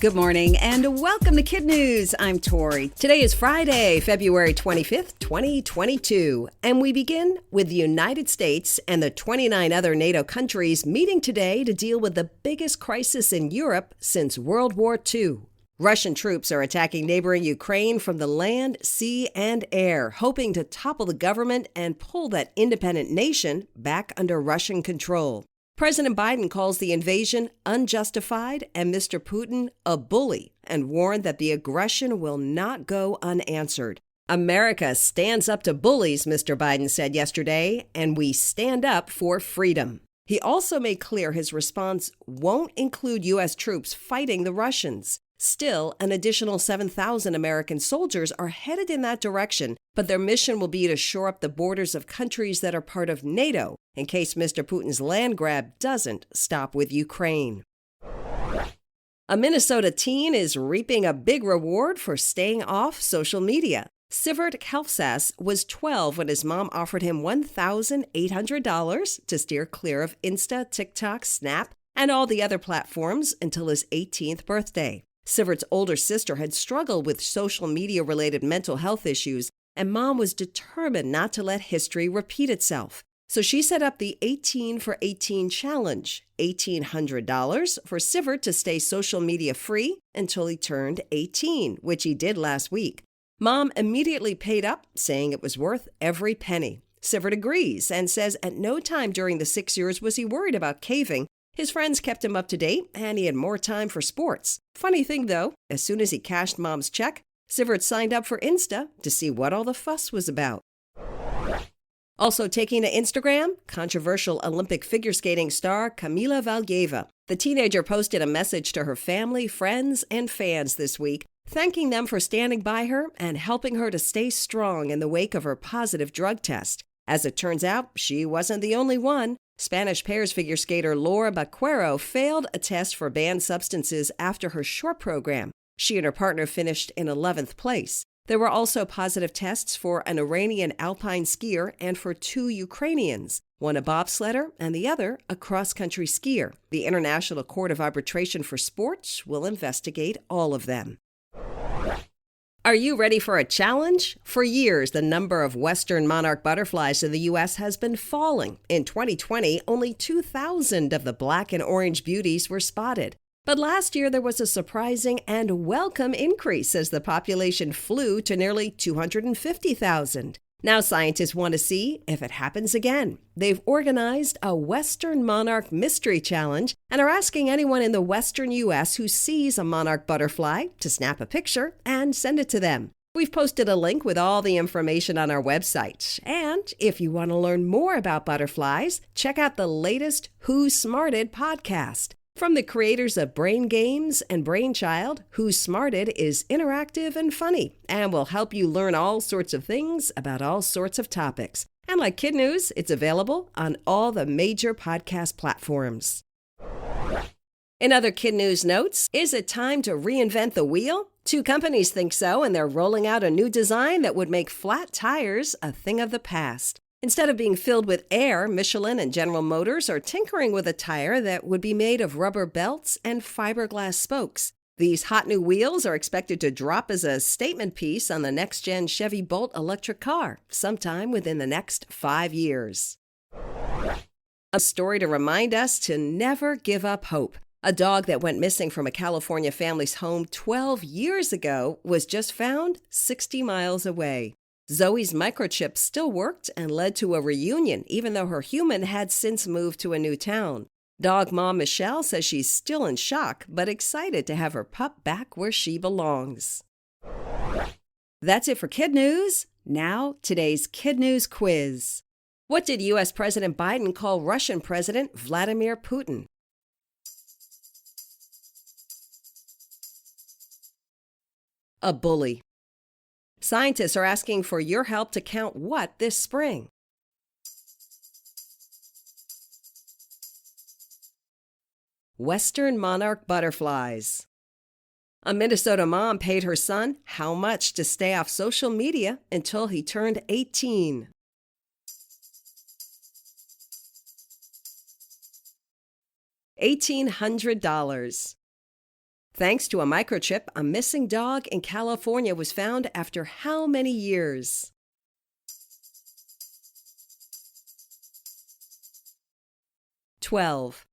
Good morning and welcome to KidNuz. I'm Tori. Today is Friday, February 25th, 2022, and we begin with the United States and the 29 other NATO countries meeting today to deal with the biggest crisis in Europe since World War II. Russian troops are attacking neighboring Ukraine from the land, sea, and air, hoping to topple the government and pull that independent nation back under Russian control. President Biden calls the invasion unjustified and Mr. Putin a bully and warned that the aggression will not go unanswered. America stands up to bullies, Mr. Biden said yesterday, and we stand up for freedom. He also made clear his response won't include U.S. troops fighting the Russians. Still, an additional 7,000 American soldiers are headed in that direction, but their mission will be to shore up the borders of countries that are part of NATO in case Mr. Putin's land grab doesn't stop with Ukraine. A Minnesota teen is reaping a big reward for staying off social media. Sivert Kalfsas was 12 when his mom offered him $1,800 to steer clear of Insta, TikTok, Snap, and all the other platforms until his 18th birthday. Sivert's older sister had struggled with social media-related mental health issues, and Mom was determined not to let history repeat itself. So she set up the 18 for 18 challenge, $1,800 for Sivert to stay social media free until he turned 18, which he did last week. Mom immediately paid up, saying it was worth every penny. Sivert agrees and says at no time during the 6 years was he worried about caving. His friends kept him up to date, and he had more time for sports. Funny thing, though, as soon as he cashed Mom's check, Sivert signed up for Insta to see what all the fuss was about. Also taking to Instagram, controversial Olympic figure skating star Kamila Valieva. The teenager posted a message to her family, friends, and fans this week, thanking them for standing by her and helping her to stay strong in the wake of her positive drug test. As it turns out, she wasn't the only one. Spanish pairs figure skater Laura Baquero failed a test for banned substances after her short program. She and her partner finished in 11th place. There were also positive tests for an Iranian alpine skier and for 2 Ukrainians, one a bobsledder and the other a cross-country skier. The International Court of Arbitration for Sports will investigate all of them. Are you ready for a challenge? For years, the number of western monarch butterflies in the U.S. has been falling. In 2020, only 2,000 of the black and orange beauties were spotted. But last year, there was a surprising and welcome increase as the population flew to nearly 250,000. Now scientists want to see if it happens again. They've organized a Western Monarch Mystery Challenge and are asking anyone in the western U.S. who sees a monarch butterfly to snap a picture and send it to them. We've posted a link with all the information on our website. And if you want to learn more about butterflies, check out the latest Who Smarted podcast. From the creators of Brain Games and Brainchild, Who Smarted is interactive and funny and will help you learn all sorts of things about all sorts of topics. And like KidNuz, it's available on all the major podcast platforms. In other KidNuz notes, is it time to reinvent the wheel? 2 companies think so, and they're rolling out a new design that would make flat tires a thing of the past. Instead of being filled with air, Michelin and General Motors are tinkering with a tire that would be made of rubber belts and fiberglass spokes. These hot new wheels are expected to drop as a statement piece on the next-gen Chevy Bolt electric car sometime within the next 5 years. A story to remind us to never give up hope. A dog that went missing from a California family's home 12 years ago was just found 60 miles away. Zoe's microchip still worked and led to a reunion, even though her human had since moved to a new town. Dog mom Michelle says she's still in shock, but excited to have her pup back where she belongs. That's it for KidNuz. Now, today's KidNuz quiz. What did U.S. President Biden call Russian President Vladimir Putin? A bully. Scientists are asking for your help to count what this spring? Western monarch butterflies. A Minnesota mom paid her son how much to stay off social media until he turned 18? $1,800. Thanks to a microchip, a missing dog in California was found after how many years? 12.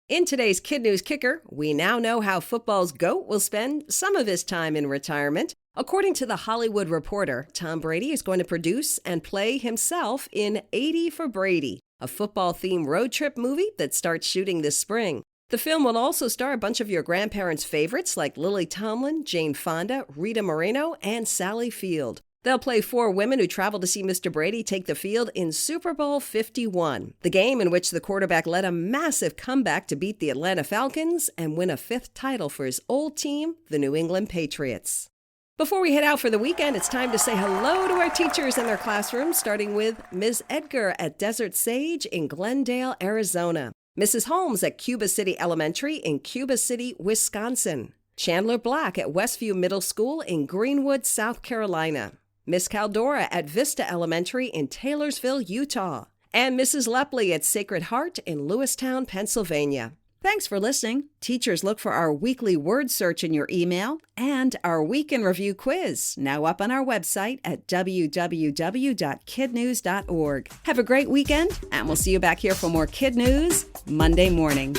In today's Kid News Kicker, we now know how football's GOAT will spend some of his time in retirement. According to The Hollywood Reporter, Tom Brady is going to produce and play himself in 80 for Brady, a football-themed road trip movie that starts shooting this spring. The film will also star a bunch of your grandparents' favorites like Lily Tomlin, Jane Fonda, Rita Moreno, and Sally Field. They'll play 4 women who travel to see Mr. Brady take the field in Super Bowl 51, the game in which the quarterback led a massive comeback to beat the Atlanta Falcons and win a 5th title for his old team, the New England Patriots. Before we head out for the weekend, it's time to say hello to our teachers in their classrooms, starting with Ms. Edgar at Desert Sage in Glendale, Arizona, Mrs. Holmes at Cuba City Elementary in Cuba City, Wisconsin, Chandler Black at Westview Middle School in Greenwood, South Carolina, Miss Caldora at Vista Elementary in Taylorsville, Utah, and Mrs. Lepley at Sacred Heart in Lewistown, Pennsylvania. Thanks for listening. Teachers, look for our weekly word search in your email and our Week in Review quiz, now up on our website at www.kidnews.org. Have a great weekend, and we'll see you back here for more Kid News Monday morning.